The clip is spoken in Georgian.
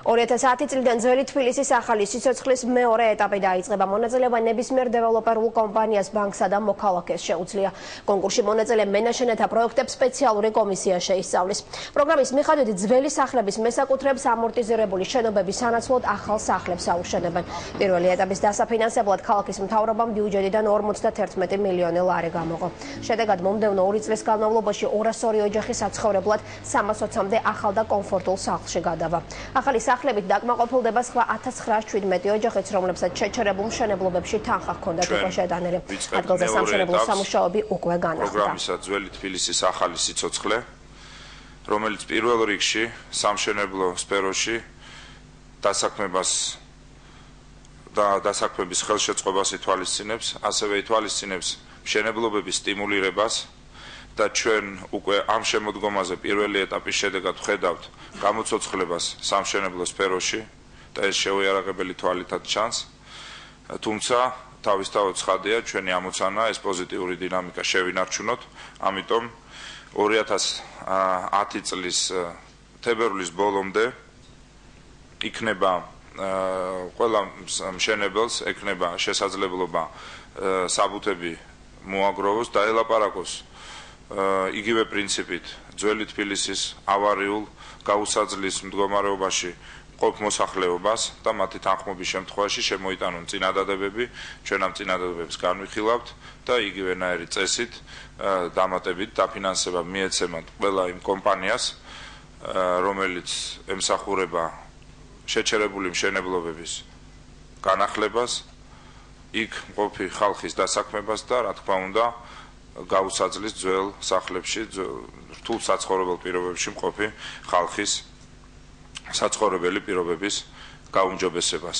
2010 წლიდან ძველი თბილისის ახალი სიცოცხლის მეორე ეტაპი დაიწყება. მონაწილეობა ნებისმიერ დეველოპერულ კომპანიას, ბანკსა და მოქალაქეს შეუძლია. კონკურსში მონაწილე მენაშენეთა პროექტებს სპეციალური კომისია შეისწავლის. პროგრამის მიხედვით ძველი სახლების მესაკუთრეებს ამორტიზირებული შენობების სანაცვლოდ ახალ სახლებს აუშენებენ. პირველი ეტაპის დასაფინანსებლად ქალაქის მთავრობამ ბიუჯეტიდან 51 მილიონი ლარი გამოყო. შედეგად მომდევნო 2 წლის განმავლობაში 202 ოჯახი საცხოვრებლად 320-მდე ახალ და კომფორტულ სახლში გადავა. ახალი სახლებით დაკმაყოფილდება სხვა 1917 ოჯახიც, რომლებსაც შეჩერებულ მშენებლობებში თანხა ჰქონდათ უკვე შეტანილი. ადგილზე სამშენებლო სამუშაოები უკვე განახლდა. პროგრამისა ძველი თბილისის ახალი სიცოცხლე, რომელიც პირველ რიგში სამშენებლო სფეროში დასაქმებას და დასაქმების ხელშეწყობას ითვალისწინებს, ასევე ითვალისწინებს მშენებლობების სტიმულირებას და ჩვენ უკვე ამ შემოდგომაზე პირველი ეტაპის შედეგად ვხედავთ გამოცოცხლებას სამშენებლო სფეროში და ეს შეუიარაღებელი თვალითაც ჩანს. თუმცა თავისთავად ცხადია, ჩვენი ამოცანა ეს პოზიტიური დინამიკა შევინარჩუნოთ, ამიტომ 2010 წლის თებერვლის ბოლომდე იქნება ყველა მშენებელს ექნება შესაძლებლობა საბუთები მოაგროვოს და ელაპარაკოს იგივე პრინციპით ძველი თბილისის ავარიულ გაუსაძლის მდგომარეობაში მყოფ მოსახლეობას და მათი თანხმობის შემთხვევაში შემოიტანონ წინადადებები, ჩვენ ამ წინადადებებს განვიხილავთ და იგივენაირი წესით დამატებით დაფინანსება მიეცემათ ყველა იმ კომპანიას, რომელიც ემსახურება შეჩერებული მშენებლობების განახლებას, იქ მყოფი ხალხის დასაქმებას და რა თქმა უნდა გაუსაძლის ძველ სახლებში, რთულ საცხოვრებელ პირობებში მყოფი ხალხის საცხოვრებელი პირობების გაუმჯობესებას.